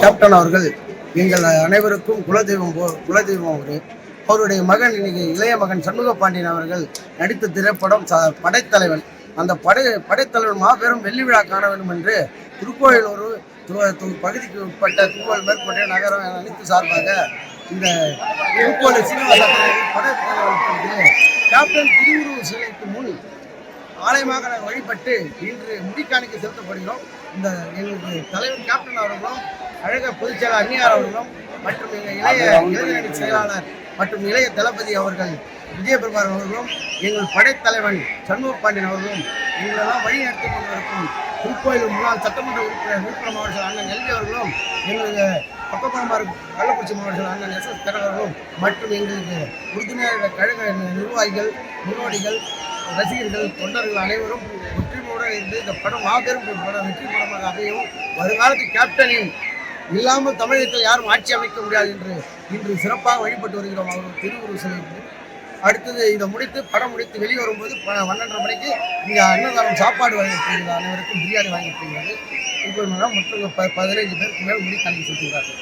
Captain அவர்கள் எங்கள் அனைவருக்கும் குலதெய்வம் அவரு. அவருடைய மகன் இன்னைக்கு இளைய மகன் சண்முக பாண்டியன் அவர்கள் நடித்த திரைப்படம் படைத்தலைவன். அந்த படைத்தலைவன் மாபெரும் வெள்ளி விழா காண வேண்டும் என்று திருக்கோயிலூர் பகுதிக்கு உட்பட்ட திருக்கோயில் மேற்கொண்ட நகரம் அனைத்து சார்பாக இந்த திருக்கோயில் சீனிவாச படைத்தலைவன் கேப்டன் திருவுருவ சிலைக்கு முன் ஆலயமாக வழிபட்டு இன்று முடிக்காணிக்கு செலுத்தப்படுகிறோம். இந்த எங்களுக்கு தலைவர் கேப்டன் அவர்களும் அழக பொதுச்செயலாளர் அந்நியார் அவர்களும் மற்றும் எங்கள் இளைய இளைஞரணி செயலாளர் மற்றும் இளைய தளபதி அவர்கள் விஜயபிரபார் அவர்களும் எங்கள் படைத்தலைவன் சண்முக பாண்டியன் அவர்களும் எங்களெல்லாம் வழி நடத்தி கொண்டிருக்கும் திருக்கோயில் முன்னாள் சட்டமன்ற உறுப்பினர் விழுப்புரம் மாவட்ட அண்ணன் எல்வி அவர்களும் எங்களுக்கு பக்கப்பாளர் கள்ளக்குறிச்சி மாவட்ட அண்ணன் எஸ் அவர்களும் மற்றும் எங்களுக்கு உறுதுணையாளர் கழக நிர்வாகிகள் முன்னோடிகள் ரசிகர்கள் தொண்டர்கள் அனைவரும் ஒற்றுமையுடன் இருந்து இந்த படம் மாபெரும் படம் வெற்றி படமாக அமையும். வருங்காலத்து கேப்டனின் இல்லாமல் தமிழகத்தில் யாரும் ஆட்சி அமைக்க முடியாது என்று இன்று சிறப்பாக வழிபட்டு வருகிறோம். அவர் திருவுருவ சிலைக்கு அடுத்தது இதை முடித்து படம் முடித்து வெளியே வரும்போது 12:30 மணிக்கு இங்கே அன்னதானம் சாப்பாடு வாங்கிட்டு அனைவருக்கும் பிரியாணி வாங்கிட்டு இப்போ மற்றும் 15 பேருக்கு மேல் முடி கணக்கு செலுத்துகிறார்கள்.